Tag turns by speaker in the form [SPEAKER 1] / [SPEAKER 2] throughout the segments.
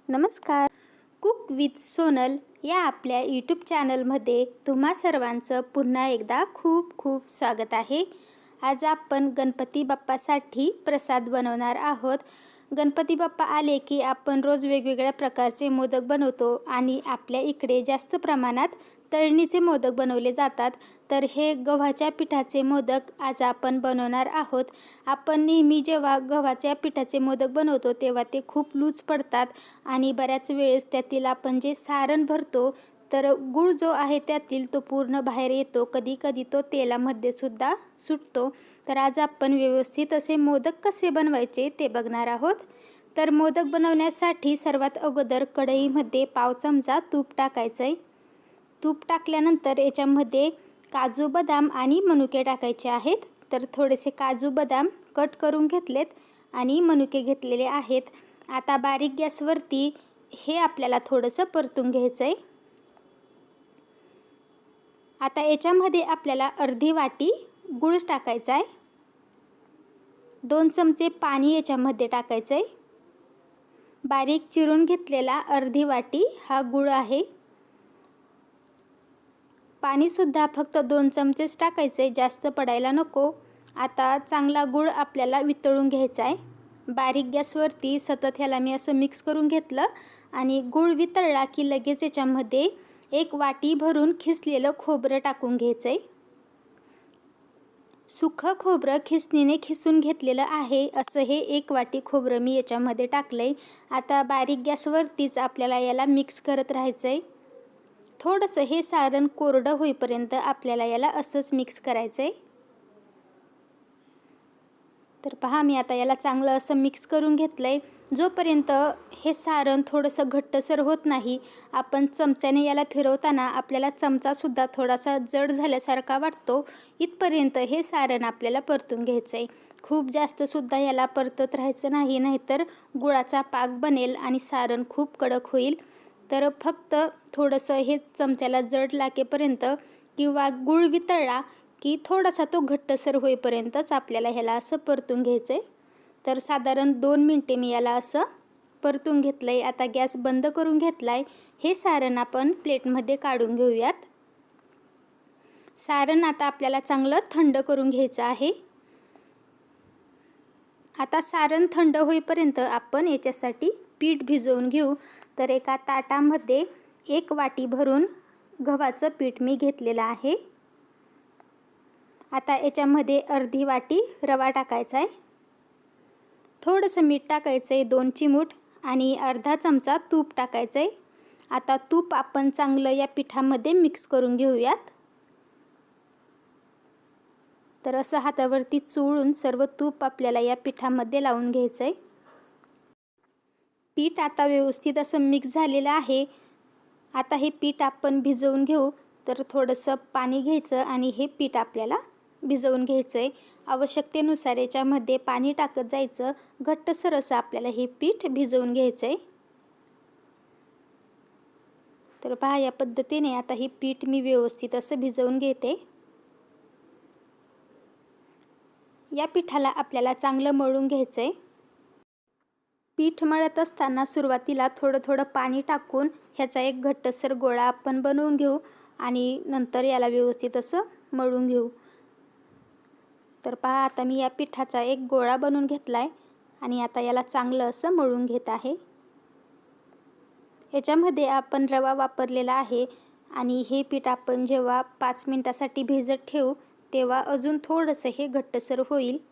[SPEAKER 1] नमस्कार. Cook with Sonal या आपल्या यूट्यूब चॅनलमध्ये तुम्हा सर्वांचं पुन्हा एकदा खूप खूप स्वागत आहे. आज आपण गणपती बाप्पासाठी प्रसाद बनवणार आहोत. गणपती बाप्पा आले की आपण रोज वेगवेगळ्या प्रकारचे मोदक बनवतो आणि आपल्या इकडे जास्त प्रमाणात तळणीचे मोदक बनवले जातात. तर हे गव्हाच्या पिठाचे मोदक आज आपण बनवणार आहोत. आपण नेहमी जेव्हा गव्हाच्या पिठाचे मोदक बनवतो तेव्हा ते खूप लूज पडतात आणि बऱ्याच वेळेस त्यातील आपण जे सारण भरतो तर गूळ जो आहे त्यातील तो पूर्ण बाहेर येतो. कधी कधी तो तेलामध्ये सुद्धा सुटतो. तर आज आपण व्यवस्थित असे मोदक कसे बनवायचे ते बघणार आहोत. तर मोदक बनवण्यासाठी सर्वात अगोदर कढईमध्ये पाव चमचा तूप टाकायचं आहे. तूप टाकल्यानंतर याच्यामध्ये काजू बदाम आणि मनुके टाकायचे आहेत. तर थोडेसे काजू बदाम कट करून घेतलेत आणि मनुके घेतलेले आहेत. आता बारीक गॅसवरती हे आपल्याला थोडंसं परतून घ्यायचं आहे. आता याच्यामध्ये आपल्याला अर्धी वाटी गूळ टाकायचा आहे. 2 चमचे पाणी याच्यामध्ये टाकायचं आहे. बारीक चिरून घेतलेला अर्धी वाटी हा गूळ आहे. पाणीसुद्धा फक्त 2 चमचेच टाकायचं आहे, जास्त पडायला नको. आता चांगला गूळ आपल्याला वितळून घ्यायचा आहे. बारीक गॅसवरती सतत ह्याला मी असं मिक्स करून घेतलं आणि गूळ वितळला की लगेच याच्यामध्ये 1 वाटी भरून खिसलेलं खोबरं टाकून घ्यायचं आहे. सुखं खोबरं खिसणीने खिसून घेतलेलं आहे असं हे 1 वाटी खोबरं मी याच्यामध्ये टाकलं आहे. आता बारीक गॅसवरतीच आपल्याला याला मिक्स करत राहायचं आहे. थोडंसं हे सारण कोरडं होईपर्यंत आपल्याला याला असंच मिक्स करायचं आहे. तर पहा मी आता याला चांगलं असं मिक्स करून घेतलं आहे. जोपर्यंत हे सारण थोडंसं घट्टसर होत नाही, आपण चमच्याने याला फिरवताना आपल्याला चमचासुद्धा थोडासा जड झाल्यासारखा वाटतो, इथपर्यंत हे सारण आपल्याला परतून घ्यायचं आहे. खूप जास्तसुद्धा याला परतत राहायचं नाही, नाहीतर गुळाचा पाक बनेल आणि सारण खूप कडक होईल. तर फक्त थोडंसं हे चमच्याला जड लागेपर्यंत किंवा गूळ वितळला की थोडासा तो घट्टसर होईपर्यंतच आपल्याला ह्याला असं परतून घ्यायचं आहे. तर साधारण 2 मिनटे मी याला असं परतून घेतलं आहे. आता गॅस बंद करून घेतला आहे. हे सारण आपण प्लेटमध्ये काढून घेऊयात. सारण आता आपल्याला चांगलं थंड करून घ्यायचं आहे. आता सारण थंड होईपर्यंत आपण याच्यासाठी पीठ भिजवून घेऊ. तर एका ताटामध्ये 1 वाटी भरून गव्हाचं पीठ मी घेतलेलं आहे. आता याच्यामध्ये अर्धी वाटी रवा टाकायचा आहे. थोडंसं मीठ टाकायचं आहे 2 चिमूट आणि अर्धा चमचा तूप टाकायचं आहे. आता तूप आपण चांगलं या पिठामध्ये मिक्स करून घेऊयात. तर असं हातावरती चोळून सर्व तूप आपल्याला या पिठामध्ये लावून घ्यायचं आहे. पीठ आता व्यवस्थित असं मिक्स झालेलं आहे. आता हे पीठ आपण भिजवून घेऊ. तर थोडंसं पाणी घ्यायचं आणि हे पीठ आपल्याला भिजवून घ्यायचं आहे. आवश्यकतेनुसार याच्यामध्ये पाणी टाकत जायचं. घट्टसर असं आपल्याला हे पीठ भिजवून घ्यायचं आहे. तर पहा या पद्धतीने आता हे पीठ मी व्यवस्थित असं भिजवून घेते. या पिठाला आपल्याला चांगलं मळून घ्यायचं आहे. पीठ मळत असताना सुरुवातीला थोडं थोडं पाणी टाकून ह्याचा एक घट्टसर गोळा आपण बनवून घेऊ आणि नंतर याला व्यवस्थित असं मळून घेऊ. तर पहा आता मी या पिठाचा एक गोळा बनवून घेतला आहे आणि आता याला चांगलं असं मळून घेत आहे. याच्यामध्ये आपण रवा वापरलेला आहे आणि हे पीठ आपण जेव्हा 5 मिनिटासाठी भिजत ठेवू तेव्हा अजून थोडंसं हे घट्टसर होईल.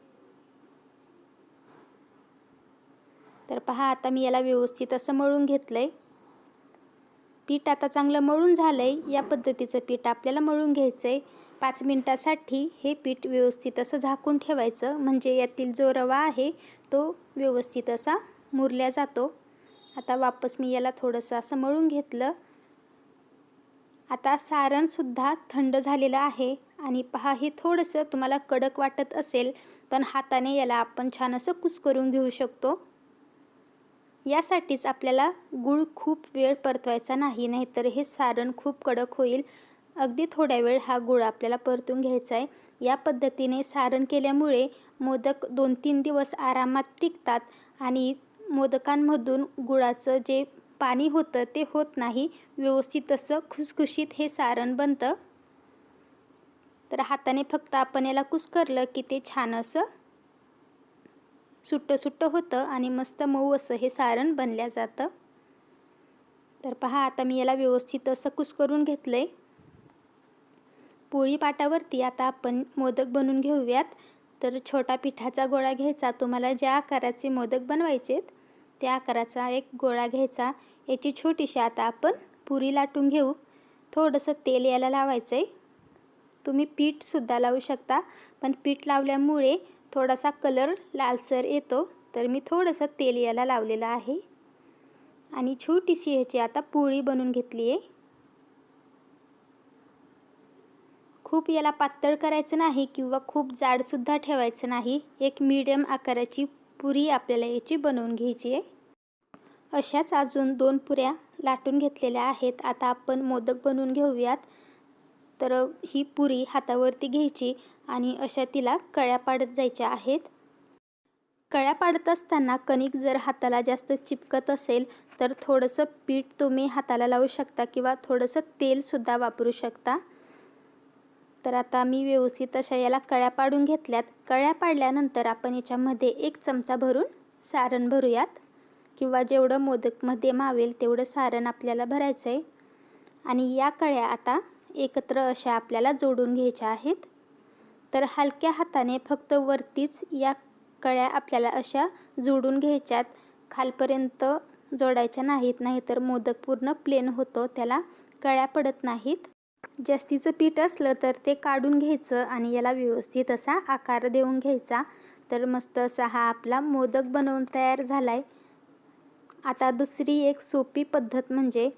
[SPEAKER 1] तर पहा आता मी याला व्यवस्थित असं मळून घेतलं आहे. पीठ आता चांगलं मळून झालं आहे. या पद्धतीचं पीठ आपल्याला मळून घ्यायचं आहे. 5 मिनिटासाठी हे पीठ व्यवस्थित असं झाकून ठेवायचं, म्हणजे यातील जो रवा आहे तो व्यवस्थित असा मुरल्या जातो. आता वापस मी याला थोडंसं असं मळून घेतलं. आता सारणसुद्धा थंड झालेलं आहे आणि पहा हे थोडंसं तुम्हाला कडक वाटत असेल पण हाताने याला आपण छान असं कुस्करून घेऊ शकतो. यासाठीच आपल्याला गूळ खूप वेळ परतवायचा नाही, नाहीतर हे सारण खूप कडक होईल. अगदी थोड्या वेळ हा गूळ आपल्याला परतून घ्यायचा आहे. या पद्धतीने सारण केल्यामुळे मोदक 2-3 दिवस आरामात टिकतात आणि मोदकांमधून गुळाचं जे पाणी होतं ते होत नाही, व्यवस्थित असं खुसखुशीत हे सारण बनतं. तर हाताने फक्त आपण याला कुस्करलं की ते छान असं सुट्टं सुट्टं होतं आणि मस्त मऊ असं हे सारण बनल्या जातं. तर पहा, आता मी याला व्यवस्थित असं कुस्करून घेतलं आहे. पोळी पाटावरती आता आपण मोदक बनवून घेऊयात. तर छोटा पिठाचा गोळा घ्यायचा, तुम्हाला ज्या आकाराचे मोदक बनवायचेत त्या आकाराचा एक गोळा घ्यायचा. याची छोटीशी आता आपण पुरी लाटून घेऊ. थोडंसं तेल याला लावायचं आहे. तुम्ही पीठसुद्धा लावू शकता, पण पीठ लावल्यामुळे थोडासा कलर लालसर येतो, तर मी थोडंसं तेल याला लावलेलं आहे. आणि छोटीशी ह्याची आता पोळी बनवून घेतली आहे. खूप याला पातळ करायचं नाही किंवा खूप जाडसुद्धा ठेवायचं नाही. एक मीडियम आकाराची पुरी आपल्याला याची बनवून घ्यायची आहे. अशाच अजून 2 पुऱ्या लाटून घेतलेल्या आहेत. आता आपण मोदक बनवून घेऊयात. तर ही पुरी हातावरती घ्यायची आणि अशा तिला कळ्या पाडत जायच्या आहेत. कळ्या पाडत असताना कणिक जर हाताला जास्त चिपकत असेल तर थोडंसं पीठ तुम्ही हाताला लावू शकता किंवा थोडंसं तेलसुद्धा वापरू शकता. तर आता मी व्यवस्थित अशा याला कळ्या पाडून घेतल्यात. कळ्या पाडल्यानंतर आपण याच्यामध्ये 1 चमचा भरून सारण भरूयात किंवा जेवढं मोदकमध्ये मावेल तेवढं सारण आपल्याला भरायचं आहे. आणि या कळ्या आता एकत्र अशा आपल्याला जोडून घ्यायच्या आहेत. तर हलक्या हाताने फक्त वरतीच या कळ्या आपल्याला अशा जोडून घ्यायच्यात, खालपर्यंत जोडायच्या नाहीत, नाहीतर मोदक पूर्ण प्लेन होतो, त्याला कळ्या पडत नाहीत. जास्तीचं पीठ असलं तर ते काढून घ्यायचं आणि याला व्यवस्थित असा आकार देऊन घ्यायचा. तर मस्त असा हा आपला मोदक बनवून तयार झाला आहे. आता दुसरी एक सोपी पद्धत म्हणजे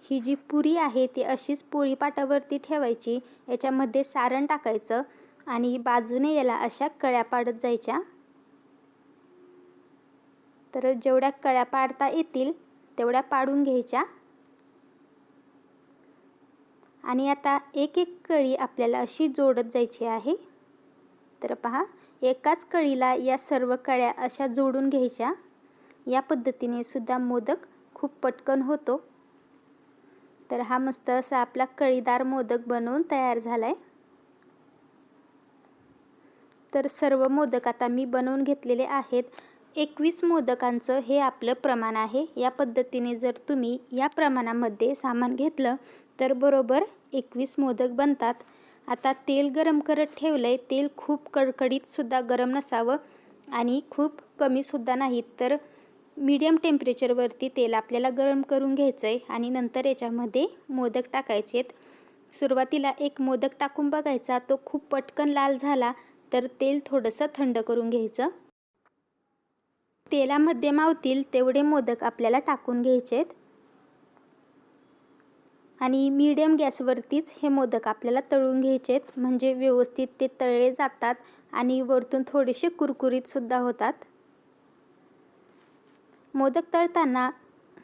[SPEAKER 1] ही जी पुरी आहे ती अशीच पोळी पाटावरती ठेवायची, याच्यामध्ये सारण टाकायचं आणि बाजूने याला अशा कळ्या पाडत जायच्या. तर जेवढ्या कळ्या पाडता येतील तेवढ्या पाडून घ्यायच्या. आणि आता एक एक कळी आपल्याला अशी जोडत जायची आहे. तर पहा, एकाच कळीला या सर्व कळ्या अशा जोडून घ्यायच्या. या पद्धतीने सुद्धा मोदक खूप पटकन होतो. तर हा मस्त असा आपला कळीदार मोदक बनवून तयार झाला आहे. तर सर्व मोदक आता मी बनवून घेतलेले आहेत. 21 मोदकांचं हे आपलं प्रमाण आहे. या पद्धतीने जर तुम्ही या प्रमाणामध्ये सामान घेतलं तर बरोबर 21 मोदक बनतात. आता तेल गरम करत ठेवलं आहे. तेल खूप कडकडीतसुद्धा गरम नसावं आणि खूप कमीसुद्धा नाही, तर मीडियम टेम्परेचरवरती तेल आपल्याला गरम करून घ्यायचं आहे. आणि नंतर याच्यामध्ये मोदक टाकायचे आहेत. सुरुवातीला एक मोदक टाकून बघायचा, तो खूप पटकन लाल झाला तर तेल थोडंसं थंड करून घ्यायचं. तेलामध्ये मावतील तेवढे मोदक आपल्याला टाकून घ्यायचे आहेत. आणि मीडियम गॅसवरतीच हे मोदक आपल्याला तळून घ्यायचे आहेत, म्हणजे व्यवस्थित ते तळले जातात आणि वरतून थोडेसे कुरकुरीतसुद्धा होतात. मोदक तळताना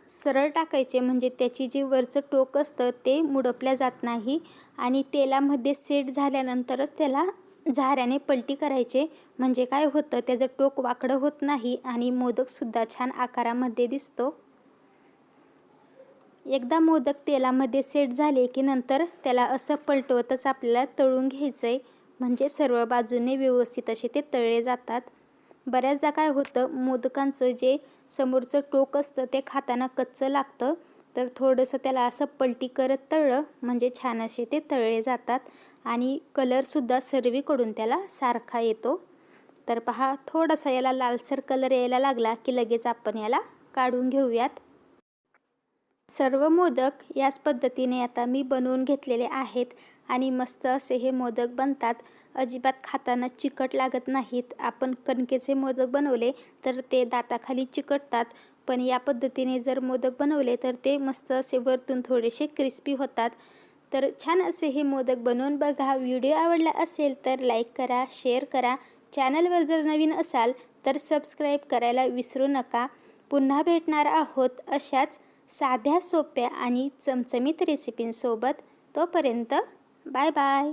[SPEAKER 1] सरळ टाकायचे, म्हणजे त्याची जी वरचं टोक असतं ते मुडपल्या जात नाही. आणि तेलामध्ये सेट झाल्यानंतरच त्याला झाऱ्याने पलटी करायचे, म्हणजे काय होतं, त्याचं टोक वाकडं होत नाही आणि मोदकसुद्धा छान आकारामध्ये दिसतो. एकदा मोदक तेलामध्ये सेट झाले की नंतर त्याला असं पलटवतच आपल्याला तळून घ्यायचं आहे, म्हणजे सर्व बाजूने व्यवस्थित असे ते तळले जातात. बऱ्याचदा काय होतं, मोदकांचं जे समोरचं टोक असतं ते खाताना कच्चं लागतं, तर थोडंसं त्याला असं पलटी करत तळलं म्हणजे छान असे ते तळले जातात आणि कलरसुद्धा सर्वीकडून त्याला सारखा येतो. तर पहा, थोडासा याला लालसर कलर यायला लागला की लगेच आपण याला काढून घेऊयात. सर्व मोदक याच पद्धतीने आता मी बनवून घेतलेले आहेत आणि मस्त असे हे मोदक बनतात. अजिबात खाताना चिकट लागत नाहीत. आपण कणकेचे मोदक बनवले तर ते दाताखाली चिकटतात, पण या पद्धतीने जर मोदक बनवले तर ते मस्त असे वरतून थोडेसे क्रिस्पी होतात. तर छान असे हे मोदक बनवून बघा. व्हिडिओ आवडला असेल तर लाईक करा, शेअर करा. चॅनलवर जर नवीन असाल तर सबस्क्राईब करायला विसरू नका. पुन्हा भेटणार आहोत अशाच साध्या, सोप्या आणि चमचमीत रेसिपींसोबत. तोपर्यंत बाय बाय.